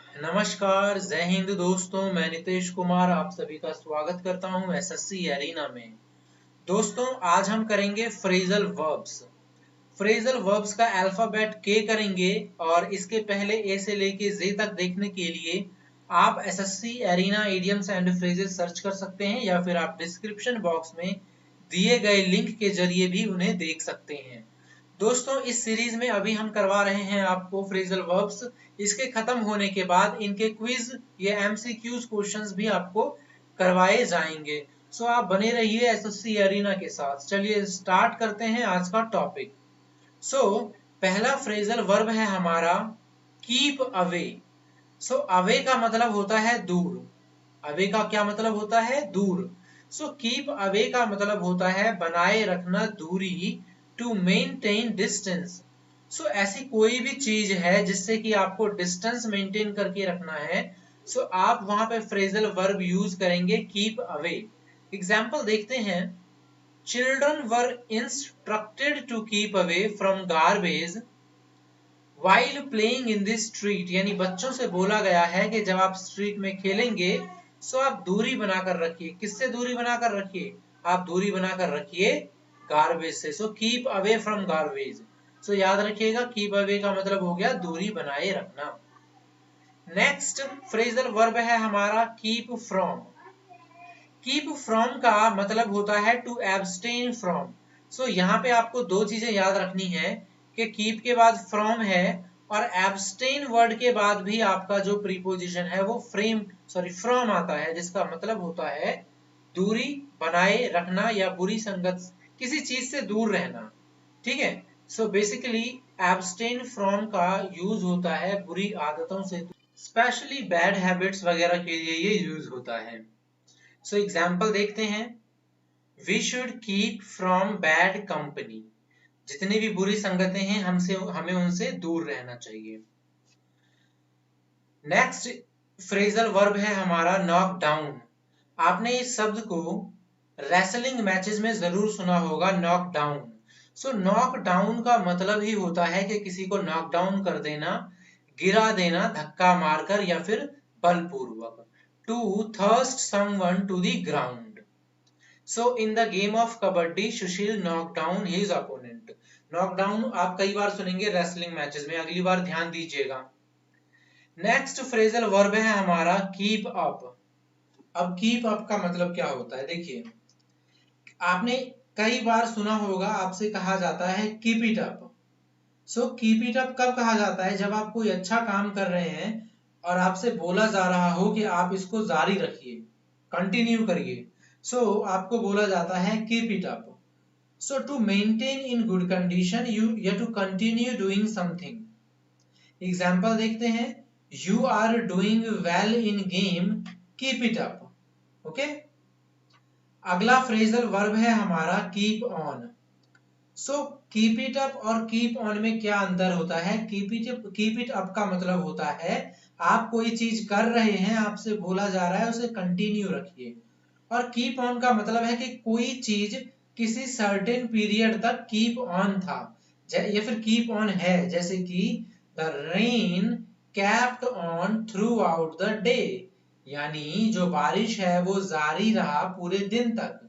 नमस्कार, जय हिंद दोस्तों। मैं नितेश कुमार आप सभी का स्वागत करता हूं एसएससी एरिना में। दोस्तों, आज हम करेंगे फ्रेजल वर्ब्स। फ्रेजल वर्ब्स का अल्फाबेट के करेंगे और इसके पहले ए से लेके जे तक देखने के लिए आप SSC arena idioms and phrases search कर सकते हैं या फिर आप डिस्क्रिप्शन बॉक्स में दिए गए लिंक के जरिए भी उन्हें देख सकते हैं। दोस्तों, इस सीरीज में अभी हम करवा रहे हैं आपको फ्रेजल वर्ब्स। इसके खत्म होने के बाद इनके क्विज या एमसीक्यूज क्वेश्चंस भी आपको करवाए जाएंगे। सो आप बने रहिए एसएससी एरिना के साथ। चलिए स्टार्ट करते हैं आज का टॉपिक। पहला फ्रेजल वर्ब है हमारा कीप अवे। अवे का मतलब होता है दूर। अवे का क्या मतलब होता है? दूर। कीप अवे का मतलब होता है बनाए रखना दूरी, टू मेंटेन डिस्टेंस। ऐसी कोई भी चीज है जिससे कि आपको डिस्टेंस मेंटेन करके रखना है, आप वहां पे फ्रेजल वर्ब यूज करेंगे कीप अवे। एग्जाम्पल देखते हैं। Children were instructed to keep away from garbage while playing in this street. यानी बच्चों से बोला गया है कि जब आप स्ट्रीट में खेलेंगे आप दूरी बनाकर रखिए। किससे दूरी बनाकर रखिए? आप दूरी बनाकर रखिए गार्बेज से। Keep away from garbage. याद रखिएगा, कीप अवे का मतलब हो गया दूरी बनाए रखना। नेक्स्ट फ्रेजल वर्ब है हमारा कीप फ्रॉम। कीप फ्रॉम का मतलब होता है टू एब्सटेन फ्रॉम। यहाँ पे आपको दो चीजें याद रखनी है कि कीप के बाद फ्रॉम है और एब्सटेन वर्ड के बाद भी आपका जो प्रीपोजिशन है वो फ्रॉम आता है, जिसका मतलब होता है दूरी बनाए रखना या बुरी संगत किसी चीज से दूर रहना। ठीक है। बेसिकली एब्सटेन फ्रॉम का यूज होता है बुरी आदतों से, स्पेशली बैड हैबिट्स वगैरह के लिए ये यूज होता है। एग्जाम्पल देखते हैं। We should keep from bad company. जितनी भी बुरी संगतें हैं हमें उनसे दूर रहना चाहिए। नेक्स्ट फ्रेजल वर्ब है हमारा नॉक डाउन। आपने इस शब्द को रेसलिंग मैचेस में जरूर सुना होगा, नॉक डाउन। नॉक डाउन का मतलब ही होता है कि किसी को नॉक डाउन कर देना, गिरा देना धक्का मारकर या फिर बलपूर्वक। To thrust someone to the ground. In the game of kabaddi, Sushil knocked down his opponent. Knockdown आप कई बार सुनेंगे रेसलिंग मैचेस में, अगली बार ध्यान दीजिएगा। नेक्स्ट फ्रेजल वर्ब है हमारा कीप अप। अब कीप अप का मतलब क्या होता है? देखिए, आपने कई बार सुना होगा, आपसे कहा जाता है keep it up. Keep it up कब कहा जाता है? जब आप कोई अच्छा काम कर रहे हैं और आपसे बोला जा रहा हो कि आप इसको जारी रखिए, कंटिन्यू करिए। आपको बोला जाता है keep it up. To maintain in good condition या to continue doing something. Example देखते हैं। You are doing well in game, keep it up. Okay. अगला फ्रेजल वर्ब है हमारा keep on. Keep it up और कीप ऑन में क्या अंतर होता है? कीप इट अप का मतलब होता है आप कोई चीज कर रहे हैं, आपसे बोला जा रहा है उसे कंटिन्यू रखिए। और कीप ऑन का मतलब है कि कोई चीज किसी सर्टेन पीरियड तक कीप ऑन था या फिर कीप ऑन है। जैसे कि the rain kept on through out the day, यानी जो बारिश है वो जारी रहा पूरे दिन तक।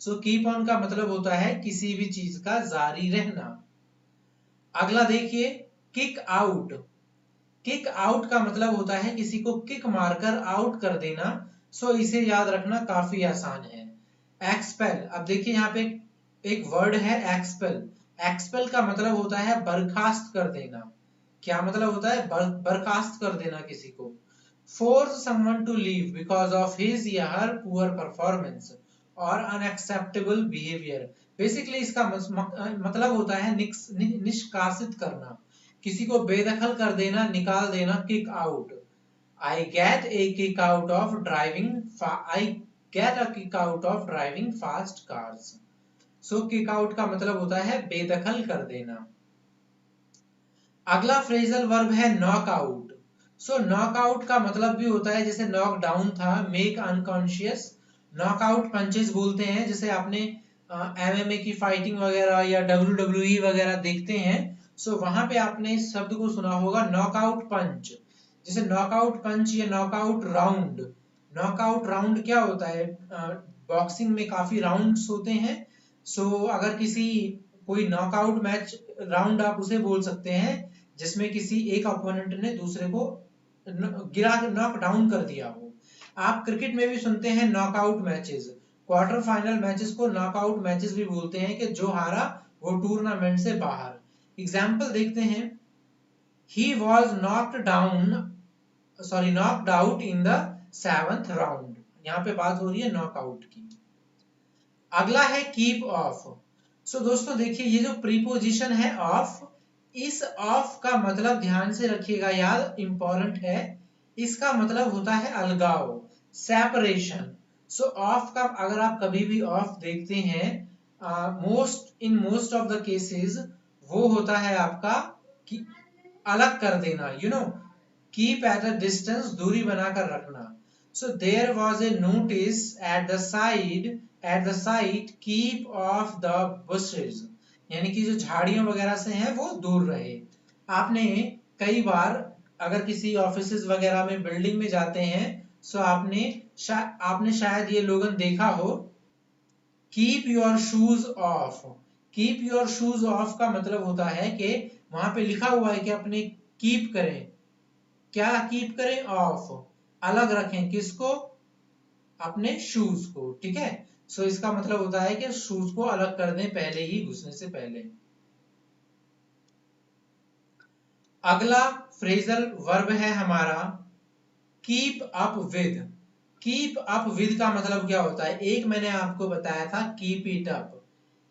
कीप ऑन का मतलब होता है किसी भी चीज का जारी रहना। अगला देखिए, किक आउट। किक आउट का मतलब होता है किसी को किक मारकर आउट कर देना। इसे याद रखना काफी आसान है। एक्सपेल। अब देखिए यहाँ पे एक वर्ड है एक्सपेल। एक्सपेल का मतलब होता है बर्खास्त कर देना। क्या मतलब होता है? बर्खास्त कर देना किसी को। Force someone to leave because of his या हर पुअर परफॉर्मेंस और अनएक्सेप्टेबल बिहेवियर। बेसिकली इसका मतलब होता है निष्कासित करना, किसी को बेदखल कर देना, निकाल देना, kick out. I get a kick out of driving fast cars. Kick out का मतलब होता है बेदखल कर देना। अगला फ्रेजल वर्ब है नॉक आउट। नॉक आउट का मतलब भी होता है, जैसे नॉक डाउन था, make unconscious. Knock out punches बोलते हैं, जैसे आपने एमएमए की फाइटिंग वगैरह या WWE वगैरह देखते हैं। वहां पे आपने इस शब्द को सुना होगा नॉकआउट पंच, जैसे नॉकआउट पंच या नॉकआउट राउंड। नॉकआउट राउंड क्या होता है, बॉक्सिंग में काफी राउंड्स होते हैं। सो अगर किसी कोई नॉकआउट मैच राउंड आप उसे बोल सकते हैं जिसमें किसी एक अपोनेंट ने दूसरे को गिरा के नॉक डाउन कर दिया हो। आप क्रिकेट में भी सुनते हैं knockout matches, quarter final matches को नॉकआउट मैचेस भी बोलते हैं कि जो हारा वो टूर्नामेंट से बाहर। एग्जाम्पल देखते हैं, he was knocked out in the 7th round। यहाँ पे बात हो रही है नॉकआउट की। अगला है कीप ऑफ। सो दोस्तों देखिए, ये जो प्रीपोजिशन है ऑफ, इस ऑफ का मतलब ध्यान से रखिएगा याद, इंपॉर्टेंट है। इसका मतलब होता है अलगाव, सेपरेशन। सो ऑफ का अगर आप कभी भी ऑफ देखते हैं, मोस्ट ऑफ द केसेस वो होता है आपका कि अलग कर देना, कीप एट अ डिस्टेंस, दूरी बनाकर रखना। So there was a notice at the side keep off the bushes, यानी कि जो झाड़ियों वगैरह से हैं वो दूर रहे। आपने कई बार अगर किसी ऑफिसेज वगैरह में बिल्डिंग में जाते हैं, सो आपने शायद ये लोगन देखा हो, keep your shoes of. Keep your shoes of का मतलब होता है कि वहां पे लिखा हुआ है कि अपने कीप करें, क्या कीप करें, ऑफ, अलग रखें, किसको, अपने शूज को, ठीक है। सो इसका मतलब होता है कि शूज को अलग कर दें पहले ही घुसने से पहले। अगला फ्रेजल वर्ब है हमारा keep up with. Keep up with का मतलब क्या होता है, एक मैंने आपको बताया था keep it up.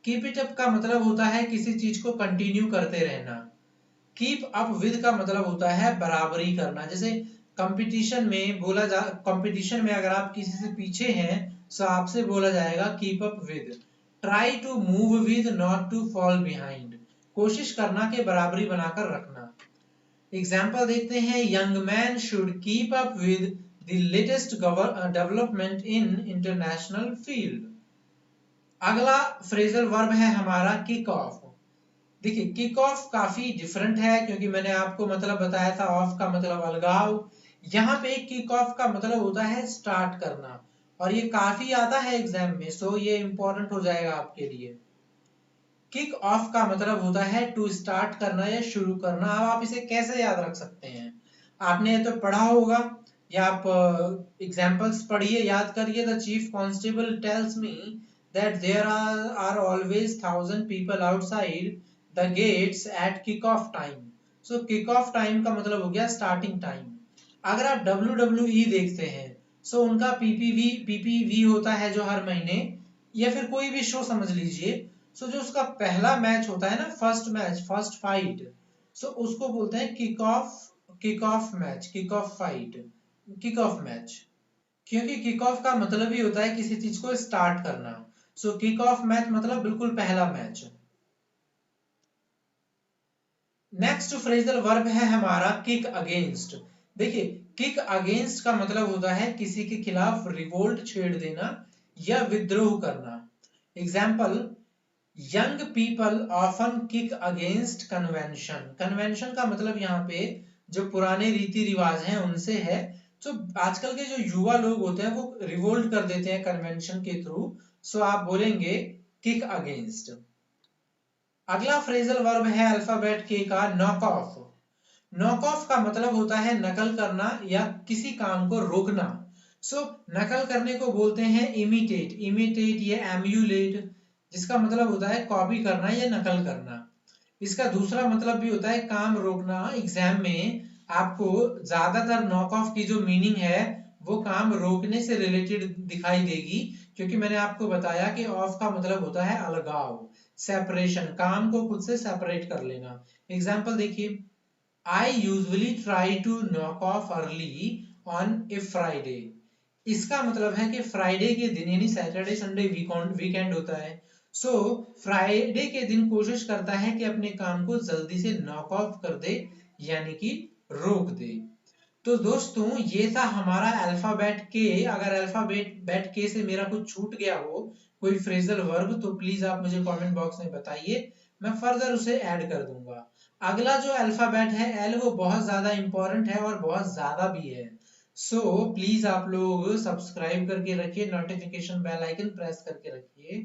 Keep it up का मतलब होता है किसी चीज को कंटिन्यू करते रहना। कीप अप विद का मतलब होता है बराबरी करना। जैसे कंपटीशन में कंपटीशन में अगर आप किसी से पीछे हैं, तो आपसे बोला जाएगा keep up with. Try to move with, not to fall behind, कोशिश करना के बराबरी बनाकर रखना। एग्जाम्पल देखते हैं, young man should keep up with the latest development in international field. अगला फ्रेजल वर्ब है हमारा किक ऑफ। देखिए किक ऑफ काफी डिफरेंट है, क्योंकि मैंने आपको मतलब बताया था ऑफ का मतलब अलगाव। यहाँ पे किक ऑफ का मतलब होता है स्टार्ट करना, और ये काफी आता है एग्जाम में, सो ये इंपॉर्टेंट हो जाएगा आपके लिए। किक ऑफ का मतलब होता है टू स्टार्ट करना या शुरू करना। अब आप इसे कैसे याद रख सकते हैं, आपने तो पढ़ा होगा, या आप एग्जाम्पल्स पढ़िए, याद करिए। The chief constable tells me that there are always 1,000 people outside the gates at kick off time। so kick off time का मतलब हो गया starting time। अगर आप WWE देखते हैं, सो उनका पीपीवी होता है जो हर महीने, या फिर कोई भी शो समझ लीजिए। सो जो उसका पहला मैच होता है ना, फर्स्ट मैच, फर्स्ट फाइट, सो उसको बोलते हैं kick off match, kick off fight, kick off match. क्योंकि किक ऑफ का मतलब ही होता है किसी चीज को स्टार्ट करना। सो किक ऑफ मैच मतलब बिल्कुल पहला मैच। नेक्स्ट फ्रेजल वर्ब है हमारा किक अगेंस्ट। देखिए किक अगेंस्ट का मतलब होता है किसी के खिलाफ रिवोल्ट छेड़ देना या विद्रोह करना। Example, young people often kick against convention. Convention का मतलब यहाँ पे जो पुराने रीति रिवाज हैं उनसे है। तो आजकल के जो युवा लोग होते हैं वो रिवोल्ट कर देते हैं कन्वेंशन के थ्रू। सो आप बोलेंगे किक अगेंस्ट। अगला फ्रेजल वर्ब है अल्फाबेट के का नॉक ऑफ। नॉक ऑफ का मतलब होता है नकल करना या किसी काम को रोकना। सो नकल करने को बोलते हैं इमिटेट, इमिटेट या एम्यूलेट, जिसका मतलब होता है कॉपी करना या नकल करना। इसका दूसरा मतलब भी होता है काम रोकना। एग्जाम में आपको ज्यादातर नॉक ऑफ की जो मीनिंग है वो काम रोकने से रिलेटेड दिखाई देगी, क्योंकि मैंने आपको बताया कि ऑफ का मतलब होता है अलगाव, सेपरेशन, काम को खुद से सेपरेट कर लेना। एग्जाम्पल देखिए, I usually try to knock off early on a Friday. इसका मतलब है कि फ्राइडे के दिन, यानी सैटरडे संडे वीकेंड होता है, सो फ्राइडे के दिन कोशिश करता है कि अपने काम को जल्दी से नॉक ऑफ कर दे, यानी कि रोक दे। तो दोस्तों ये था हमारा अल्फाबेट के। अगर अल्फाबेट के से मेरा कुछ छूट गया हो, कोई फ्रेजल वर्ब, तो प्लीज आप मुझे कमेंट बॉक्स में बताइए, मैं फर्दर उसे ऐड कर दूंगा। अगला जो अल्फाबेट है एल, वो बहुत ज्यादा इंपॉर्टेंट है और बहुत ज्यादा भी है। सो प्लीज आप लोग सब्सक्राइब करके रखिए, नोटिफिकेशन बेल आइकन प्रेस करके रखिए,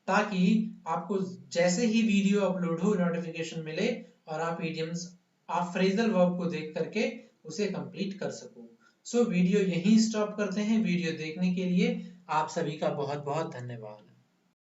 ताकि आपको जैसे ही वीडियो अपलोड हो नोटिफिकेशन मिले और आप इडियम्स, आप फ्रेजल वर्ब को देख करके उसे कंप्लीट कर सको। सो वीडियो यहीं स्टॉप करते हैं। वीडियो देखने के लिए आप सभी का बहुत बहुत धन्यवाद।